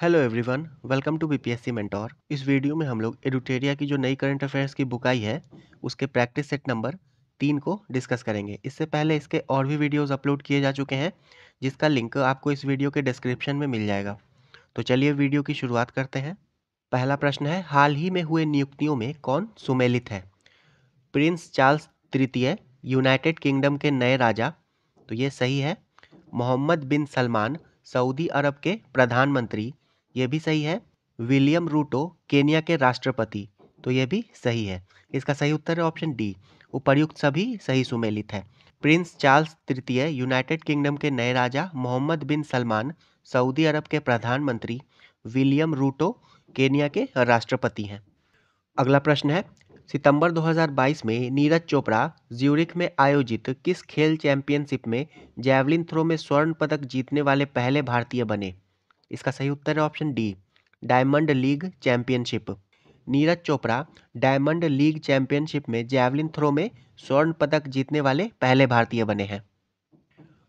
Hello everyone, welcome to BPSC mentor. इस video में हम लोग एडुटेरिया की जो नई करंट अफेयर्स की बुक आई है उसके प्रैक्टिस सेट नंबर 3 को डिस्कस करेंगे। इससे पहले इसके और भी वीडियोस अपलोड किए जा चुके हैं जिसका लिंक आपको इस वीडियो के डिस्क्रिप्शन में मिल जाएगा। तो चलिए वीडियो की शुरुआत करते हैं। पहला प्रश्न है, हाल ही में हुए नियुक्तियों में कौन सुमेलित है? प्रिंस चार्ल्स तृतीय यूनाइटेड किंगडम के नए राजा, तो ये सही है। मोहम्मद बिन सलमान सऊदी अरब के प्रधानमंत्री, ये भी सही है। विलियम रूटो केनिया के राष्ट्रपति, तो ये भी सही है। इसका सही उत्तर है ऑप्शन डी, उपर्युक्त सभी सही सुमेलित है। प्रिंस चार्ल्स तृतीय यूनाइटेड किंगडम के नए राजा, मोहम्मद बिन सलमान सऊदी अरब के प्रधानमंत्री, विलियम रूटो केनिया के राष्ट्रपति हैं। अगला प्रश्न है, सितंबर 2022 में नीरज चोपड़ा ज्यूरिख में आयोजित किस खेल चैंपियनशिप में जैवलिन थ्रो में स्वर्ण पदक जीतने वाले पहले भारतीय बने? इसका सही उत्तर है option D, diamond league championship. Neeraj Chopra diamond league championship में जैवलिन थ्रो में स्वर्ण पदक जीतने वाले पहले भारतीय बने हैं।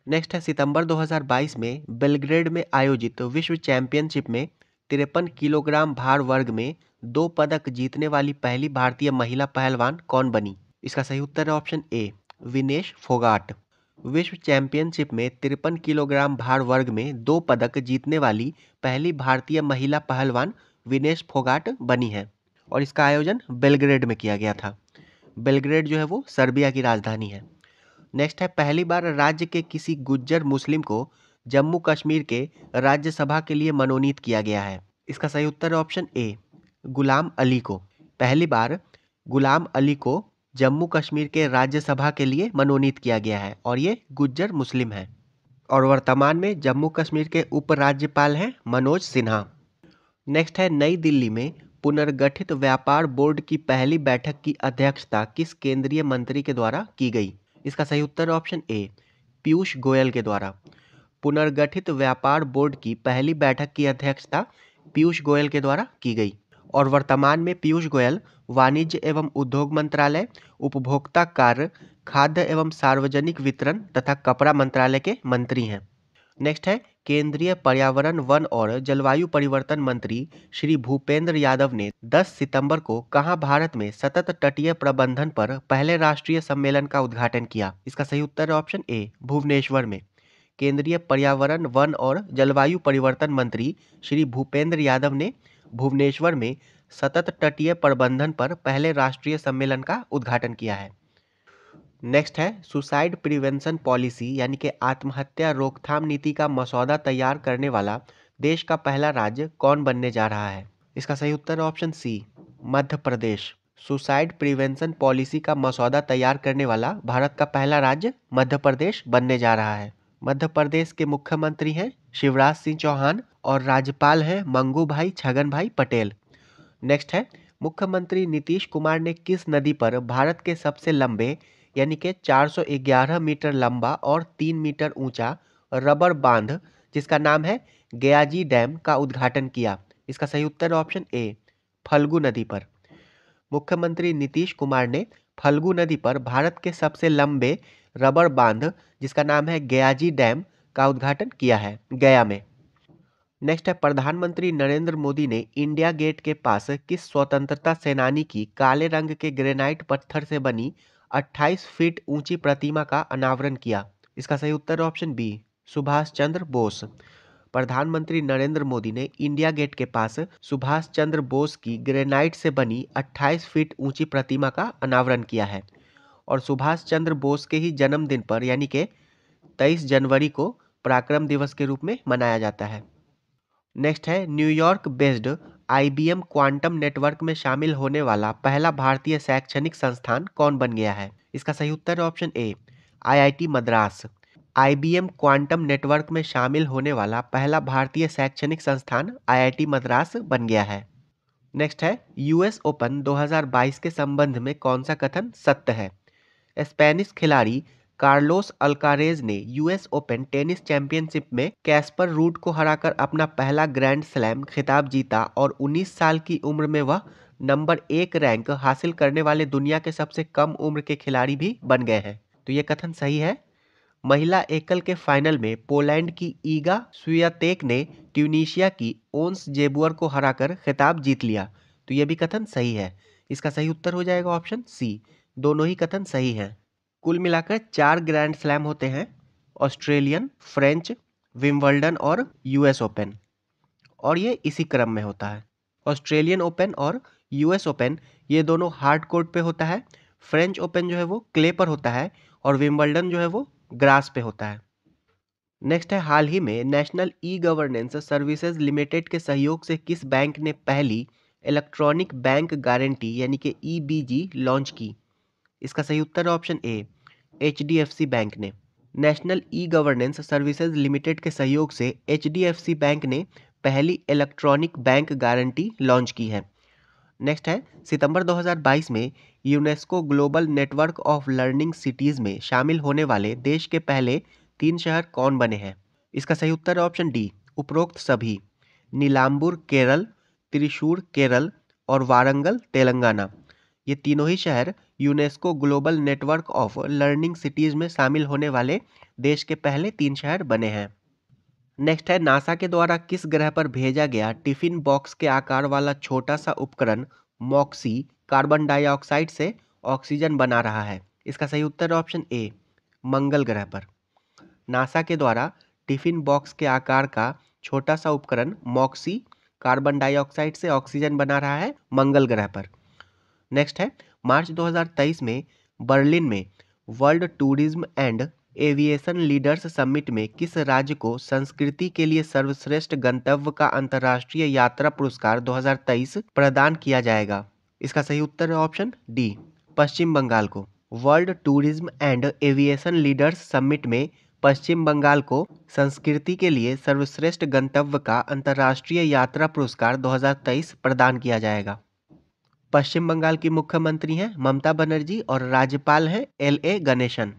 नेक्स्ट है, सितंबर 2022 में बेलग्रेड में आयोजित विश्व चैंपियनशिप में 53 किलोग्राम भार वर्ग में 2 पदक जीतने वाली पहली भारतीय महिला पहलवान कौन बनी? इसका सही उत्तर है ऑप्शन ए, विनेश फोगाट। विश्व चैंपियनशिप में 53 किलोग्राम भार वर्ग में 2 पदक जीतने वाली पहली भारतीय महिला पहलवान विनेश फोगाट बनी है और इसका आयोजन बेलग्रेड में किया गया था। बेलग्रेड जो है वो सर्बिया की राजधानी है। नेक्स्ट है, पहली बार राज्य के किसी गुज्जर मुस्लिम को जम्मू कश्मीर के राज्यसभा के लिए मनोनीत किया गया है? इसका सही उत्तर है ऑप्शन ए, गुलाम अली को। पहली बार गुलाम अली को जम्मू कश्मीर के राज्यसभा के लिए मनोनीत किया गया है और ये गुज्जर मुस्लिम है और वर्तमान में जम्मू कश्मीर के उपराज्यपाल हैं मनोज सिन्हा। नेक्स्ट है, नई दिल्ली में पुनर्गठित व्यापार बोर्ड की पहली बैठक की अध्यक्षता किस केंद्रीय मंत्री के द्वारा की गई? इसका सही उत्तर ऑप्शन ए, पीयूष गोयल के द्वारा। पुनर्गठित व्यापार बोर्ड की पहली बैठक की अध्यक्षता पीयूष गोयल के द्वारा की गई और वर्तमान में पीयूष गोयल वाणिज्य एवं उद्योग मंत्रालय, उपभोक्ता कार्य, खाद्य एवं सार्वजनिक वितरण तथा कपड़ा मंत्रालय के मंत्री हैं। नेक्स्ट है, केंद्रीय पर्यावरण वन और जलवायु परिवर्तन मंत्री श्री भूपेंद्र यादव ने 10 सितंबर को कहां भारत में सतत तटीय प्रबंधन पर पहले राष्ट्रीय सम्मेलन का उद्घाटन किया? इसका सही उत्तर है ऑप्शन ए, भुवनेश्वर में। केंद्रीय पर्यावरण वन और जलवायु परिवर्तन मंत्री श्री भूपेंद्र यादव ने भुवनेश्वर में सतत तटीय प्रबंधन पर पहले राष्ट्रीय सम्मेलन का उद्घाटन किया है। नेक्स्ट है, सुसाइड प्रिवेंशन पॉलिसी यानी कि आत्महत्या रोकथाम नीति का मसौदा तैयार करने वाला देश का पहला राज्य कौन बनने जा रहा है? इसका सही उत्तर है ऑप्शन सी, Madhya Pradesh. Suicide prevention policy का मसौदा तैयार करने वाला भारत का पहला राज्य मध्य प्रदेश बनने जा रहा है। मध्य प्रदेश के मुख्यमंत्री हैं शिवराज सिंह चौहान और राज्यपाल हैं मंगू भाई छगन भाई पटेल। नेक्स्ट है, मुख्यमंत्री नीतीश कुमार ने किस नदी पर भारत के सबसे लंबे यानी कि 411 मीटर लंबा और 3 मीटर ऊंचा रबर बांध जिसका नाम है गयाजी डैम का उद्घाटन किया? इसका सही उत्तर ऑप्शन ए, फल्गु नदी पर। मुख्यमंत्री नीतीश कुमार ने फल्गु नदी पर भारत के सबसे लंबे रबर बांध जिसका नाम है गयाजी डैम का उद्घाटन किया है गया में। नेक्स्ट है, प्रधानमंत्री नरेंद्र मोदी ने इंडिया गेट के पास किस स्वतंत्रता सेनानी की काले रंग के ग्रेनाइट पत्थर से बनी 28 फीट ऊंची प्रतिमा का अनावरण किया? इसका सही उत्तर ऑप्शन बी, सुभाष चंद्र बोस। प्रधानमंत्री नरेंद्र मोदी ने इंडिया गेट के पास सुभाष चंद्र बोस की ग्रेनाइट से बनी 28 फीट ऊंची प्रतिमा का अनावरण किया है और सुभाष चंद्र बोस के ही जन्मदिन पर यानी कि 23 जनवरी को पराक्रम दिवस के रूप में मनाया जाता है। नेक्स्ट है, New York based IBM quantum network में शामिल होने वाला पहला भारतीय शैक्षणिक संस्थान कौन बन गया है? इसका सही उत्तर है ऑप्शन ए, IIT Madras. IBM quantum network में शामिल होने वाला पहला भारतीय शैक्षणिक संस्थान आईआईटी मद्रास बन गया है। नेक्स्ट है, यूएस ओपन 2022 के संबंध में कौन सा कथन सत्य है? स्पेनिश खिलाड़ी कार्लोस अल्कारेज ने यूएस ओपन टेनिस चैंपियनशिप में कैस्पर रूड को हराकर अपना पहला ग्रैंड स्लैम खिताब जीता और 19 साल की उम्र में वह नंबर 1 रैंक हासिल करने वाले दुनिया के सबसे कम उम्र के खिलाड़ी भी बन गए हैं। तो ये कथन सही है। महिला एकल के फाइनल में पोलैंड की ईगा स्वियातेक ने ट्यूनीशिया की ओंस जेबुअर को हराकर खिताब जीत लिया। तो ये भी कथन सही है। इसका सही उत्तर हो जाएगा ऑप्शन सी। दोनों ही कथन सही हैं। कुल मिलाकर 4 ग्रैंड स्लैम होते हैं, ऑस्ट्रेलियन, फ्रेंच, विंबलडन और यूएस ओपन, और ये इसी क्रम में होता है। ऑस्ट्रेलियन ओपन और यूएस ओपन ये दोनों हार्ड कोर्ट पे होता है। फ्रेंच ओपन जो है वो क्ले पर होता है और विंबलडन जो है वो ग्रास पे होता है। नेक्स्ट है, हाल ही में national e governance services limited के सहयोग से किस बैंक ने पहली इलेक्ट्रॉनिक बैंक गारंटी यानी कि ईबीजी लॉन्च की? इसका सही उत्तर है ऑप्शन ए, एचडीएफसी बैंक ने। National e governance services limited के सहयोग से एचडीएफसी बैंक ने पहली इलेक्ट्रॉनिक बैंक गारंटी लॉन्च की है। नेक्स्ट है, सितंबर 2022 में UNESCO global network of learning cities में शामिल होने वाले देश के पहले 3 शहर कौन बने हैं? इसका सही उत्तर है ऑप्शन डी, उपरोक्त सभी। नीलांबूर केरल, त्रिशूर केरल और वारंगल तेलंगाना, ये तीनों ही शहर UNESCO global network of learning cities में शामिल होने वाले देश के पहले 3 शहर बने हैं। नेक्स्ट है, नासा के द्वारा किस ग्रह पर भेजा गया टिफिन बॉक्स के आकार वाला छोटा सा उपकरण मॉक्सी कार्बन डाइऑक्साइड से ऑक्सीजन बना रहा है? इसका सही उत्तर है ऑप्शन ए, मंगल ग्रह पर। नासा के द्वारा टिफिन बॉक्स के आकार का छोटा सा उपकरण मॉक्सी कार्बन डाइऑक्साइड से ऑक्सीजन बना रहा है मंगल ग्रह पर। नेक्स्ट है, मार्च 2023 में बर्लिन में world tourism and aviation leaders summit में किस राज्य को संस्कृति के लिए सर्वश्रेष्ठ गंतव्य का अंतर्राष्ट्रीय यात्रा पुरस्कार 2023 प्रदान किया जाएगा? इसका सही उत्तर है ऑप्शन डी, पश्चिम बंगाल को। World tourism and aviation leaders summit में पश्चिम बंगाल को संस्कृति के लिए सर्वश्रेष्ठ गंतव्य का अंतर्राष्ट्रीय यात्रा पुरस्कार 2023 प्रदान किया जाएगा। पश्चिम बंगाल की मुख्यमंत्री हैं ममता बनर्जी और राज्यपाल हैं एल.ए. गणेशन।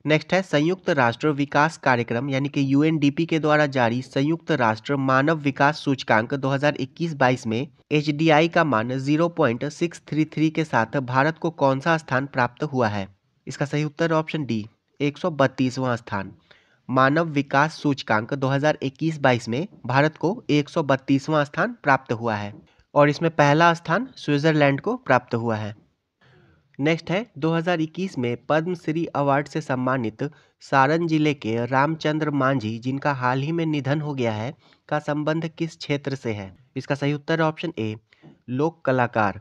नेक्स्ट है, संयुक्त राष्ट्र विकास कार्यक्रम यानी कि यूएनडीपी के द्वारा जारी संयुक्त राष्ट्र मानव विकास सूचकांक 2021-22 में एचडीआई का मान 0.633 के साथ भारत को कौन सा स्थान प्राप्त हुआ है? इसका सही उत्तर ऑप्शन डी, 132वां स्थान। मानव विकास सूचकांक 2021-22 में भारत को 132वां स्थान प्राप्त हुआ है और इसमें पहला स्थान स्विट्जरलैंड को प्राप्त हुआ है। नेक्स्ट है, 2021 में पद्मश्री अवार्ड से सम्मानित सारण जिले के रामचंद्र मांझी जिनका हाल ही में निधन हो गया है का संबंध किस क्षेत्र से है? इसका सही उत्तर है ऑप्शन ए, लोक कलाकार।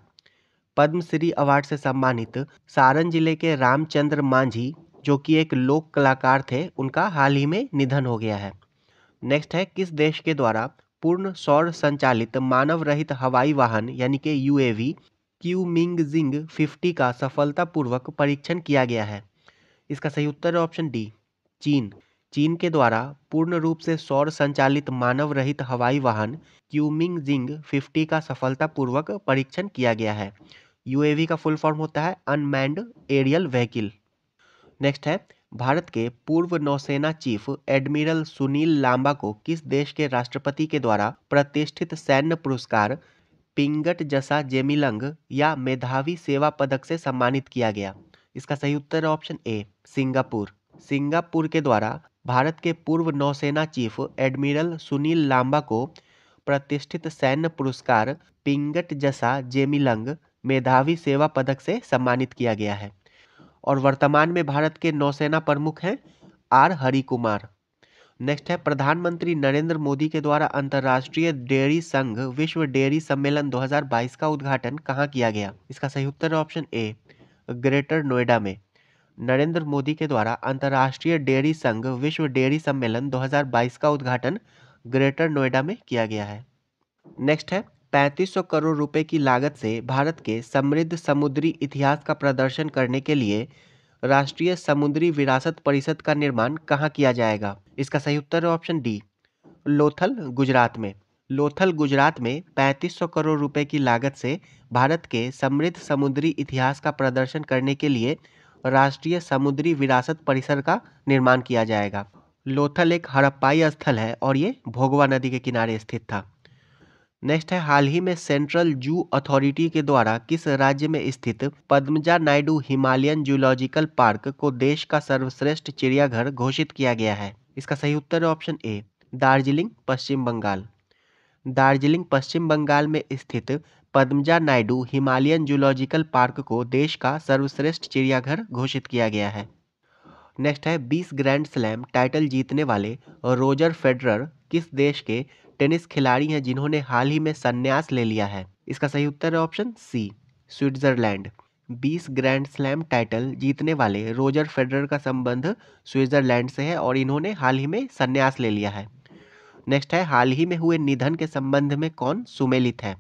पद्मश्री अवार्ड से सम्मानित सारण जिले के रामचंद्र मांझी जो कि एक लोक कलाकार थे, उनका हाल ही में निधन हो गया है। नेक्स्ट है, किस देश के द्वारा पूर्ण सौर संचालित मानव रहित हवाई वाहन यानी कि यूएवी क्यूमिंगजिंग 50 का सफलतापूर्वक परीक्षण किया गया है? इसका सही उत्तर है ऑप्शन डी, चीन। चीन के द्वारा पूर्ण रूप से सौर संचालित मानव रहित हवाई वाहन क्यूमिंगजिंग 50 का सफलतापूर्वक परीक्षण किया गया है। यूएवी का फुल फॉर्म होता है अनमैन्ड एरियल व्हीकल। नेक्स्ट है, भारत के पूर्व नौसेना चीफ एडमिरल सुनील लांबा को किस देश के राष्ट्रपति के द्वारा प्रतिष्ठित सैन्य पुरस्कार पिंगट जसा जेमिलंग या मेधावी सेवा पदक से सम्मानित किया गया? इसका सही उत्तर है ऑप्शन ए, सिंगापुर। सिंगापुर के द्वारा भारत के पूर्व नौसेना चीफ एडमिरल सुनील लांबा को प्रतिष्ठित सैन्य पुरस्कार पिंगट जसा जेमिलंग मेधावी सेवा पदक से सम्मानित किया गया है और वर्तमान में भारत के नौसेना प्रमुख हैं आर हरि कुमार। नेक्स्ट है, प्रधानमंत्री नरेंद्र मोदी के द्वारा अंतर्राष्ट्रीय डेयरी संघ विश्व डेयरी सम्मेलन 2022 का उद्घाटन कहाँ किया गया? इसका सही उत्तर है ऑप्शन ए, ग्रेटर नोएडा में। नरेंद्र मोदी के द्वारा अंतर्राष्ट्रीय डेयरी संघ विश्व डेयरी सम्मेलन 2022 का उद्घाटन ग्रेटर नोएडा में किया गया है। नेक्स्ट है, 3500 करोड़ रुपए की लागत से भारत के समृद्ध समुद्री इतिहास का प्रदर्शन करने के लिए राष्ट्रीय समुद्री विरासत परिषद का निर्माण कहाँ किया जाएगा? इसका सही उत्तर है ऑप्शन डी, लोथल गुजरात में। लोथल गुजरात में 3500 करोड़ रुपए की लागत से भारत के समृद्ध समुद्री इतिहास का प्रदर्शन करने के लिए राष्ट्रीय समुद्री विरासत परिसर का निर्माण किया जाएगा। लोथल एक हड़प्पाई स्थल है और ये भोगवा नदी के किनारे स्थित था। नेक्स्ट है, हाल ही में सेंट्रल जू अथॉरिटी के द्वारा किस राज्य में स्थित Padmaja Naidu Himalayan zoological park को देश का सर्वश्रेष्ठ चिड़ियाघर घोषित किया गया है? इसका सही उत्तर है ऑप्शन ए, दार्जिलिंग, पश्चिम बंगाल। दार्जिलिंग, पश्चिम बंगाल में स्थित Padmaja Naidu Himalayan zoological park को देश का सर्वश्रेष्ठ चिड़ियाघर घोषित किया गया है। नेक्स्ट है, 20 ग्रैंड स्लैम टाइटल जीतने वाले रोजर फेडरर किस देश के टेनिस खिलाड़ी हैं जिन्होंने हाल ही में संन्यास ले लिया है? इसका सही उत्तर है option C, Switzerland. 20 grand slam title जीतने वाले रोजर फेडरर का संबंध स्विट्जरलैंड से है और इन्होंने हाल ही में संन्यास ले लिया है। नेक्स्ट है, हाल ही में हुए निधन के संबंध में कौन सुमेलित है?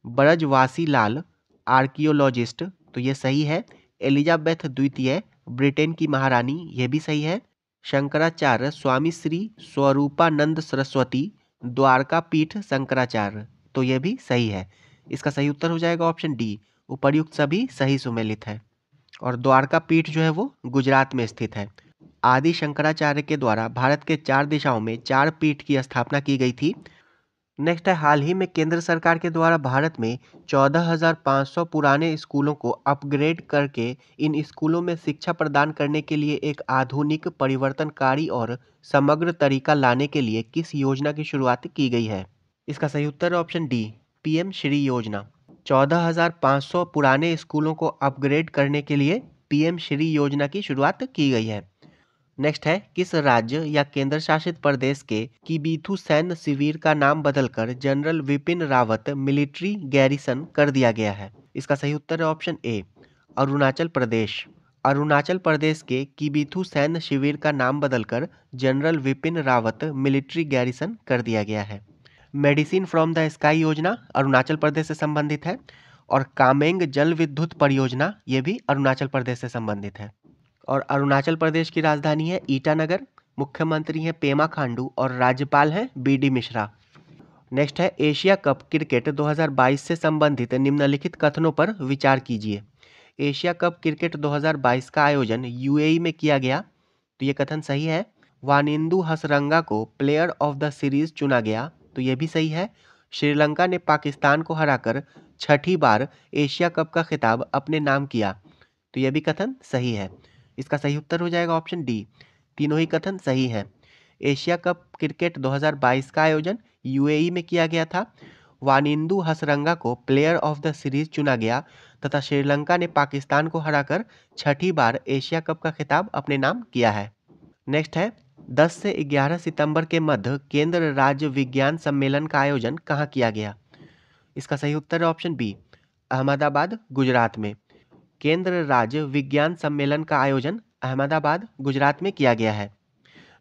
ब्रजवासी लाल, आर्कियोलॉजिस्ट, तो ये सही है। एलिजाबेथ द्वितीय, ब्रिटेन की महारानी, ये भी सही है। शंकराचार्य स्वामी श्री स्वरूपानंद सरस्वती, द्वारका पीठ शंकराचार्य, तो ये भी सही है। इसका सही उत्तर हो जाएगा ऑप्शन डी, उपर्युक्त सभी सही सुमेलित है। और द्वारका पीठ जो है वो गुजरात में स्थित है। आदि शंकराचार्य के द्वारा भारत के 4 दिशाओं में 4 पीठ की स्थापना की गई थी। नेक्स्ट है, हाल ही में केंद्र सरकार के द्वारा भारत में 14,500 पुराने स्कूलों को अपग्रेड करके इन स्कूलों में शिक्षा प्रदान करने के लिए एक आधुनिक, परिवर्तनकारी और समग्र तरीका लाने के लिए किस योजना की शुरुआत की गई है? इसका सही उत्तर है ऑप्शन डी, पीएम श्री योजना। 14,500 पुराने स्कूलों को अपग्रेड करने के लिए पीएम श्री योजना की शुरुआत की गई है। नेक्स्ट है, किस राज्य या केंद्र शासित प्रदेश के किबीथु सैन्य शिविर का नाम बदलकर general Vipin Rawat military garrison कर दिया गया है? इसका सही उत्तर है ऑप्शन ए, अरुणाचल प्रदेश। अरुणाचल प्रदेश के किबीथु सैन्य शिविर का नाम बदलकर general Vipin Rawat military garrison कर दिया गया है। मेडिसिन फ्रॉम द स्काई योजना अरुणाचल प्रदेश से संबंधित है और कामेंग जल विद्युत परियोजना ये भी अरुणाचल प्रदेश से संबंधित है। और अरुणाचल प्रदेश की राजधानी है ईटानगर, मुख्यमंत्री हैं पेमा खांडू और राज्यपाल हैं बीडी मिश्रा। नेक्स्ट है, एशिया कप क्रिकेट 2022 से संबंधित निम्नलिखित कथनों पर विचार कीजिए। एशिया कप क्रिकेट 2022 का आयोजन यूएई में किया गया, तो ये कथन सही है। वानिंदु हसरंगा को प्लेयर ऑफ द सीरीज चुना गया, तो ये भी सही है। श्रीलंका ने पाकिस्तान को हराकर 6ठी बार एशिया कप का खिताब अपने नाम किया, तो यह भी कथन सही है। इसका सही उत्तर हो जाएगा ऑप्शन डी, तीनों ही कथन सही हैं। एशिया कप क्रिकेट 2022 का आयोजन यूएई में किया गया था। वानिंदु हसरंगा को प्लेयर ऑफ द सीरीज चुना गया तथा श्रीलंका ने पाकिस्तान को हराकर 6ठी बार एशिया कप का खिताब अपने नाम किया है। नेक्स्ट है, 10 से 11 सितंबर के मध्य केंद्र राज्य विज्ञान सम्मेलन का आयोजन कहाँ किया गया? इसका सही उत्तर है ऑप्शन बी, अहमदाबाद, गुजरात में। केंद्र राज्य विज्ञान सम्मेलन का आयोजन अहमदाबाद, गुजरात में किया गया है।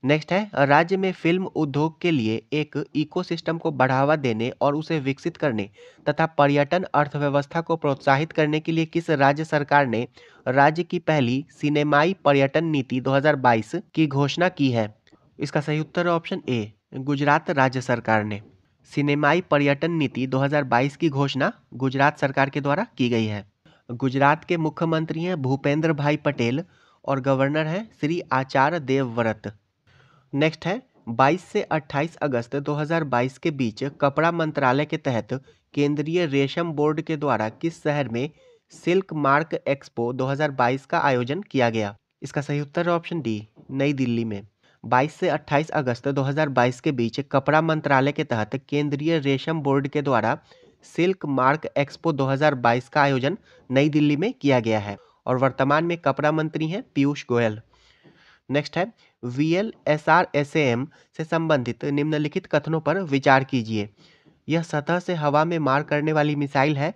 नेक्स्ट है, राज्य में फिल्म उद्योग के लिए एक इकोसिस्टम को बढ़ावा देने और उसे विकसित करने तथा पर्यटन अर्थव्यवस्था को प्रोत्साहित करने के लिए किस राज्य सरकार ने राज्य की पहली सिनेमाई पर्यटन नीति 2022 की घोषणा की है? इसका सही उत्तर है ऑप्शन ए, गुजरात राज्य सरकार ने। सिनेमाई पर्यटन नीति 2022 की घोषणा गुजरात सरकार के द्वारा की गई है। गुजरात के मुख्यमंत्री हैं भूपेंद्र भाई पटेल और गवर्नर हैं श्री आचार्य देवव्रत। नेक्स्ट है, 22 से 28 अगस्त 2022 के बीच कपड़ा मंत्रालय के तहत केंद्रीय रेशम बोर्ड के द्वारा किस शहर में सिल्क मार्क एक्सपो 2022 का आयोजन किया गया? इसका सही उत्तर है ऑप्शन डी, नई दिल्ली में। 22 से 28 अगस्त 2022 के बीच कपड़ा मंत्रालय के तहत केंद्रीय रेशम बोर्ड के द्वारा सिल्क मार्क एक्सपो 2022 का आयोजन नई दिल्ली में किया गया है और वर्तमान में कपड़ा मंत्री हैं पीयूष गोयल। नेक्स्ट है, VLSR-SAM से संबंधित निम्नलिखित कथनों पर विचार कीजिए। यह सतह से हवा में मार करने वाली मिसाइल है,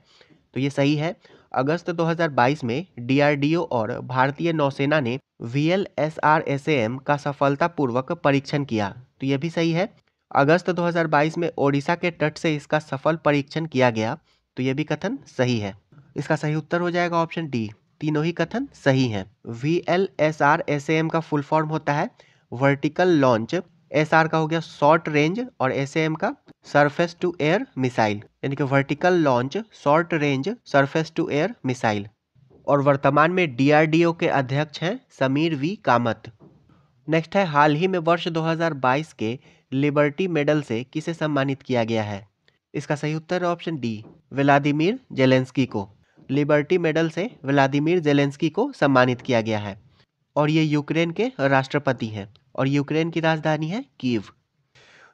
तो ये सही है। अगस्त 2022 में DRDO और भारतीय नौसेना ने VLSR-SAM का सफलतापूर्वक परीक्षण किया, तो ये भी सही है। अगस्त 2022 में ओडिशा के तट से इसका सफल परीक्षण किया गया, तो ये भी कथन सही है। इसका सही उत्तर हो जाएगा ऑप्शन डी, तीनों ही कथन सही हैं। VLSR-SAM का फुल फॉर्म होता है वर्टिकल लॉन्च, SR का हो गया शॉर्ट रेंज और SAM का सरफेस टू एयर मिसाइल, यानी कि vertical launch short range surface to air missile. और वर्तमान में DRDO के अध्यक्ष हैं समीर वी कामत। नेक्स्ट है, हाल ही में वर्ष 2022 के लिबर्टी मेडल से किसे सम्मानित किया गया है? इसका सही उत्तर है ऑप्शन डी, व्लादिमीर जेलेंस्की को। लिबर्टी मेडल से व्लादिमीर जेलेंस्की को सम्मानित किया गया है और ये यूक्रेन के राष्ट्रपति हैं और यूक्रेन की राजधानी है कीव।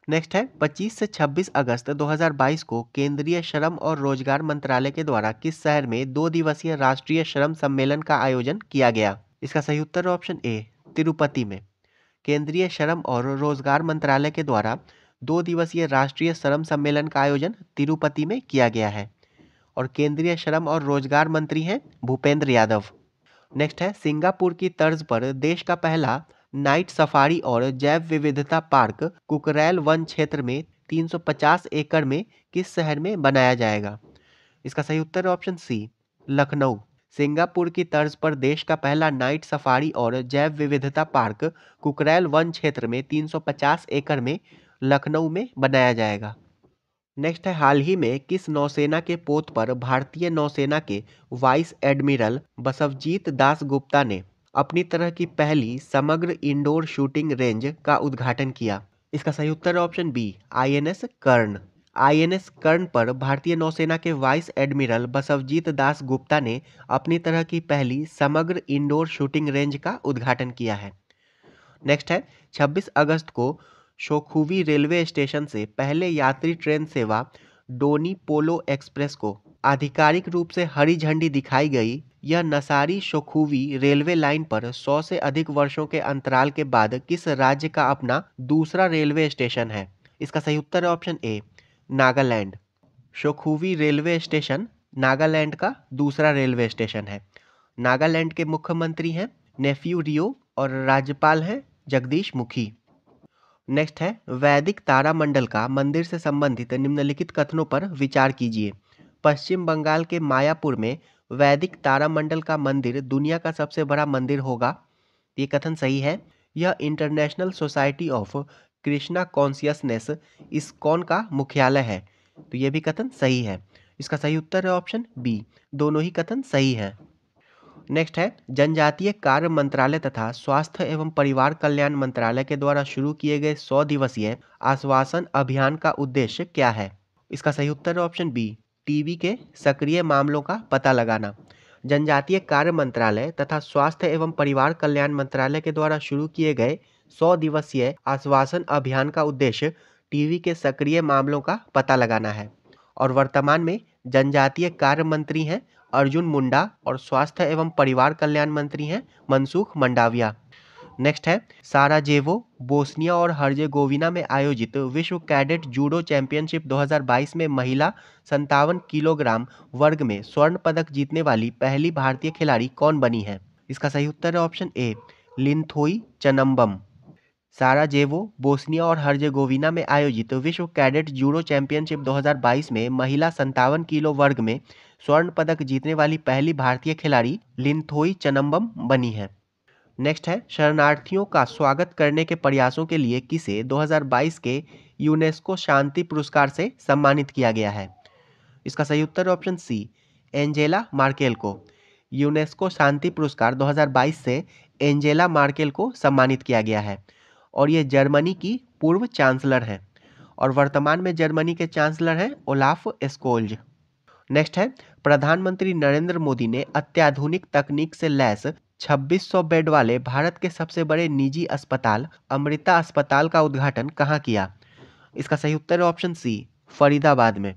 नेक्स्ट है 25 से 26 अगस्त 2022 को केंद्रीय श्रम और रोजगार मंत्रालय के द्वारा किस शहर में 2 दिवसीय राष्ट्रीय श्रम सम्मेलन का आयोजन किया गया? इसका सही उत्तर है ऑप्शन ए, तिरुपति में। केंद्रीय श्रम और रोजगार मंत्रालय के द्वारा 2 दिवसीय राष्ट्रीय श्रम सम्मेलन का आयोजन तिरुपति में किया गया है और केंद्रीय श्रम और रोजगार मंत्री हैं भूपेंद्र यादव। नेक्स्ट है सिंगापुर की तर्ज पर देश का पहला नाइट सफारी और जैव विविधता पार्क कुकरैल वन क्षेत्र में 350 एकड़ में किस शहर में बनाया जाएगा? इसका सही उत्तर है ऑप्शन सी, लखनऊ। सिंगापुर की तर्ज पर देश का पहला नाइट सफारी और जैव विविधता पार्क कुकरैल वन क्षेत्र में 350 एकड़ में लखनऊ में बनाया जाएगा। नेक्स्ट है हाल ही में किस नौसेना के पोत पर भारतीय नौसेना के वाइस एडमिरल बसवजीत दास गुप्ता ने अपनी तरह की पहली समग्र इंडोर शूटिंग रेंज का उद्घाटन किया? इसका सही उत्तर है ऑप्शन बी, आईएनएस कर्ण। आईएनएस कर्ण पर भारतीय नौसेना के वाइस एडमिरल बसवजीत दास गुप्ता ने अपनी तरह की पहली समग्र इंडोर शूटिंग रेंज का उद्घाटन किया है। नेक्स्ट है 26 अगस्त को शोखुवी रेलवे स्टेशन से पहले यात्री ट्रेन सेवा डोनी पोलो एक्सप्रेस को आधिकारिक रूप से हरी झंडी दिखाई गई। यह नसारी शोखुवी रेलवे लाइन पर 100 से अधिक वर्षों के अंतराल के बाद किस राज्य का अपना दूसरा रेलवे स्टेशन है? इसका सही उत्तर है option A, Nagaland. Shokhuvi railway station Nagaland का दूसरा रेलवे स्टेशन है। नागालैंड के मुख्यमंत्री हैं नेफ्यू रियो और राज्यपाल हैं जगदीश मुखी। नेक्स्ट है वैदिक तारामंडल का मंदिर से संबंधित निम्नलिखित कथनों पर विचार कीजिए। पश्चिम बंगाल के मायापुर में वैदिक तारामंडल का मंदिर दुनिया का सबसे बड़ा मंदिर होगा। ये कथन सही है। यह international society of Krishna consciousness ISKCON का मुख्यालय है, तो ये भी कथन सही है। इसका सही उत्तर है ऑप्शन बी, दोनों ही कथन सही है। नेक्स्ट है जनजातीय कार्य मंत्रालय तथा स्वास्थ्य एवं परिवार कल्याण मंत्रालय के द्वारा शुरू किए गए 100 दिवसीय आश्वासन अभियान का उद्देश्य क्या है? इसका सही उत्तर है ऑप्शन बी, टीबी के सक्रिय मामलों का पता लगाना। जनजातीय कार्य मंत्रालय तथा स्वास्थ्य एवं परिवार कल्याण मंत्रालय के द्वारा शुरू किए गए 100 दिवसीय आश्वासन अभियान का उद्देश्य टीबी के सक्रिय मामलों का पता लगाना है और वर्तमान में जनजातीय कार्य मंत्री हैं अर्जुन मुंडा और स्वास्थ्य एवं परिवार कल्याण मंत्री हैं मनसुख मंडाविया। नेक्स्ट है साराजेवो बोस्निया और हर्जेगोविना में आयोजित विश्व कैडेट जूडो चैंपियनशिप 2022 में महिला 57 किलोग्राम वर्ग में स्वर्ण पदक जीतने वाली पहली भारतीय खिलाड़ी कौन बनी है? इसका सही उत्तर है option A, Linthoi Chanambam. Sarajevo Bosnia और हर्जेगोविना में आयोजित विश्व कैडेट जूडो चैंपियनशिप 2022 में महिला 57 किलो वर्ग में स्वर्ण पदक जीतने वाली पहली भारतीय खिलाड़ी लिंथोई चनम्बम बनी है। नेक्स्ट है शरणार्थियों का स्वागत करने के प्रयासों के लिए किसे 2022 के यूनेस्को शांति पुरस्कार से सम्मानित किया गया है? इसका सही उत्तर ऑप्शन सी, एंजेला मार्केल को। यूनेस्को शांति पुरस्कार 2022 से एंजेला मार्केल को सम्मानित किया गया है और ये जर्मनी की पूर्व चांसलर हैं और वर्तमान में जर्मनी के चांसलर हैं ओलाफ स्कोल्ज। नेक्स्ट है प्रधानमंत्री नरेंद्र मोदी ने अत्याधुनिक तकनीक से लैस 2600 बेड वाले भारत के सबसे बड़े निजी अस्पताल अमृता अस्पताल का उद्घाटन कहाँ किया? इसका सही उत्तर है ऑप्शन सी, फरीदाबाद में।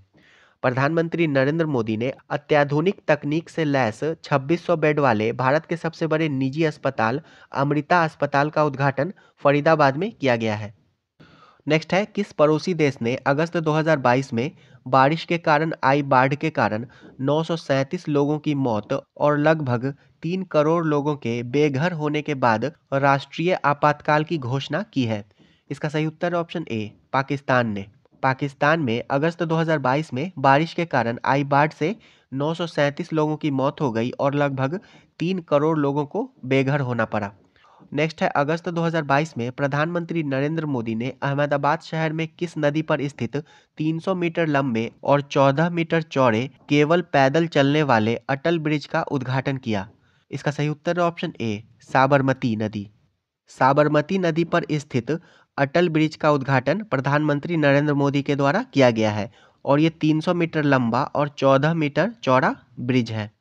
प्रधानमंत्री नरेंद्र मोदी ने अत्याधुनिक तकनीक से लैस 2600 बेड वाले भारत के सबसे बड़े निजी अस्पताल अमृता अस्पताल का उद्घाटन फरीदाबाद में किया गया है। नेक्स्ट है किस पड़ोसी देश ने अगस्त 2022 में बारिश के कारण आई बाढ़ के कारण 937 लोगों की मौत और लगभग 3 करोड़ लोगों के बेघर होने के बाद राष्ट्रीय आपातकाल की घोषणा की है? इसका सही उत्तर ऑप्शन ए, पाकिस्तान ने। पाकिस्तान में अगस्त 2022 में बारिश के कारण आई बाढ़ से 937 लोगों की मौत हो गई और लगभग 3 करोड़ लोगों को बेघर होना पड़ा। नेक्स्ट है अगस्त 2022 में प्रधानमंत्री नरेंद्र मोदी ने अहमदाबाद शहर में किस नदी पर स्थित 300 मीटर लंबे और 14 मीटर चौड़े केवल पैदल चलने वाले अटल ब्रिज का उद्घाटन किया? इसका सही उत्तर है ऑप्शन ए, साबरमती नदी। साबरमती नदी पर स्थित अटल ब्रिज का उद्घाटन प्रधानमंत्री नरेंद्र मोदी के द्वारा किया गया है और ये 300 मीटर लंबा और 14 मीटर चौड़ा ब्रिज है।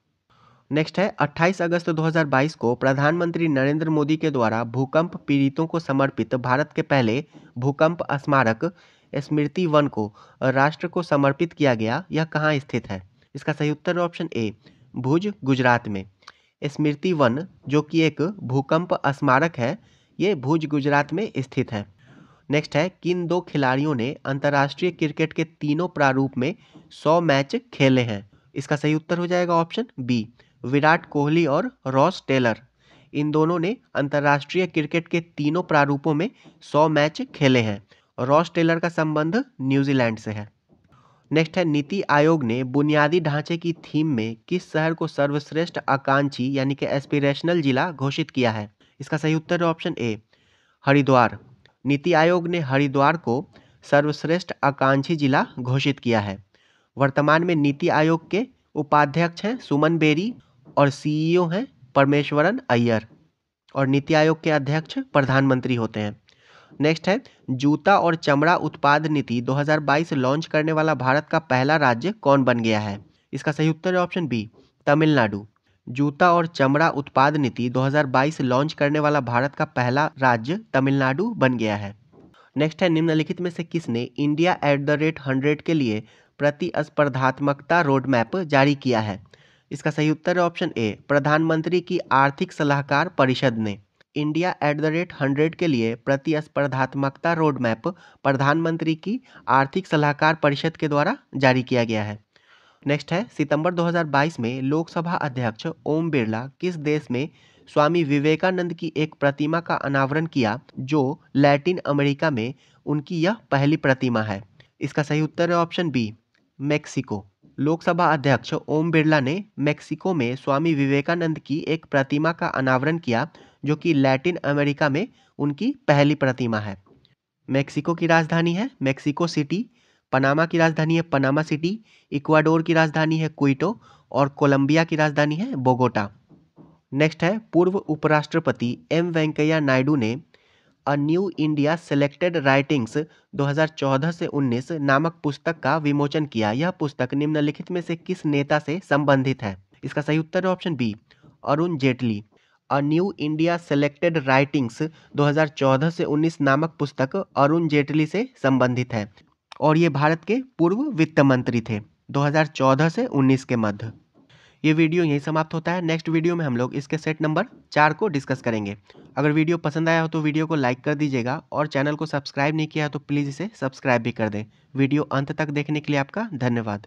नेक्स्ट है 28 अगस्त 2022 को प्रधानमंत्री नरेंद्र मोदी के द्वारा भूकंप पीड़ितों को समर्पित भारत के पहले भूकंप स्मारक स्मृति वन को राष्ट्र को समर्पित किया गया। यह कहाँ स्थित है? इसका सही उत्तर ऑप्शन ए भुज, गुजरात में। स्मृति वन जो कि एक भूकंप स्मारक है, ये भुज, गुजरात में स्थित है। नेक्स्ट है किन दो खिलाड़ियों ने अंतर्राष्ट्रीय क्रिकेट के तीनों प्रारूप में 100 मैच खेले हैं? इसका सही उत्तर हो जाएगा ऑप्शन बी विराट कोहली और रॉस टेलर। इन दोनों ने अंतर्राष्ट्रीय क्रिकेट के तीनों प्रारूपों में 100 मैच खेले हैं। रॉस टेलर का संबंध न्यूजीलैंड से है। नेक्स्ट है नीति आयोग ने बुनियादी ढांचे की थीम में किस शहर को सर्वश्रेष्ठ आकांक्षी यानी कि एस्पिरेशनल जिला घोषित किया है? इसका सही उत्तर है ऑप्शन ए हरिद्वार। नीति आयोग ने हरिद्वार को सर्वश्रेष्ठ आकांक्षी जिला घोषित किया है। वर्तमान में नीति आयोग के उपाध्यक्ष हैं सुमन बेरी और सीईओ हैं परमेश्वरन अय्यर, और नीति आयोग के अध्यक्ष प्रधानमंत्री होते हैं। नेक्स्ट है जूता और चमड़ा उत्पाद नीति 2022 लॉन्च करने वाला भारत का पहला राज्य कौन बन गया है? इसका सही उत्तर है ऑप्शन बी तमिलनाडु। जूता और चमड़ा उत्पाद नीति 2022 लॉन्च करने वाला भारत का पहला राज्य तमिलनाडु बन गया है। नेक्स्ट है निम्नलिखित में से किसने इंडिया @100 के लिए प्रतिस्पर्धात्मकता रोड मैप जारी किया है? इसका सही उत्तर है ऑप्शन ए प्रधानमंत्री की आर्थिक सलाहकार परिषद ने। इंडिया @100 के लिए प्रतिस्पर्धात्मकता रोड मैप प्रधानमंत्री की आर्थिक सलाहकार परिषद के द्वारा जारी किया गया है। नेक्स्ट है सितंबर 2022 में लोकसभा अध्यक्ष ओम बिरला किस देश में स्वामी विवेकानंद की एक प्रतिमा का अनावरण किया जो लैटिन अमेरिका में उनकी यह पहली प्रतिमा है? इसका सही उत्तर है ऑप्शन बी मेक्सिको। लोकसभा अध्यक्ष ओम बिरला ने मेक्सिको में स्वामी विवेकानंद की एक प्रतिमा का अनावरण किया जो कि लैटिन अमेरिका में उनकी पहली प्रतिमा है। मेक्सिको की राजधानी है मेक्सिको सिटी, पनामा की राजधानी है पनामा सिटी, इक्वाडोर की राजधानी है क्विटो और कोलंबिया की राजधानी है बोगोटा। नेक्स्ट है पूर्व उपराष्ट्रपति एम वेंकैया नायडू ने अ न्यू इंडिया सेलेक्टेड राइटिंग्स 2014 से 19 नामक पुस्तक का विमोचन किया। यह पुस्तक निम्नलिखित में से किस नेता से संबंधित है? इसका सही उत्तर है option B Arun Jaitley. A new India selected writings 2014 से 19 नामक पुस्तक अरुण जेटली से संबंधित है और ये भारत के पूर्व वित्त मंत्री थे 2014 से 19 के मध्य। ये वीडियो यहीं समाप्त होता है। नेक्स्ट वीडियो में हम लोग इसके सेट नंबर 4 को डिस्कस करेंगे। अगर वीडियो पसंद आया हो तो वीडियो को लाइक कर दीजिएगा और चैनल को सब्सक्राइब नहीं किया है तो प्लीज़ इसे सब्सक्राइब भी कर दें। वीडियो अंत तक देखने के लिए आपका धन्यवाद।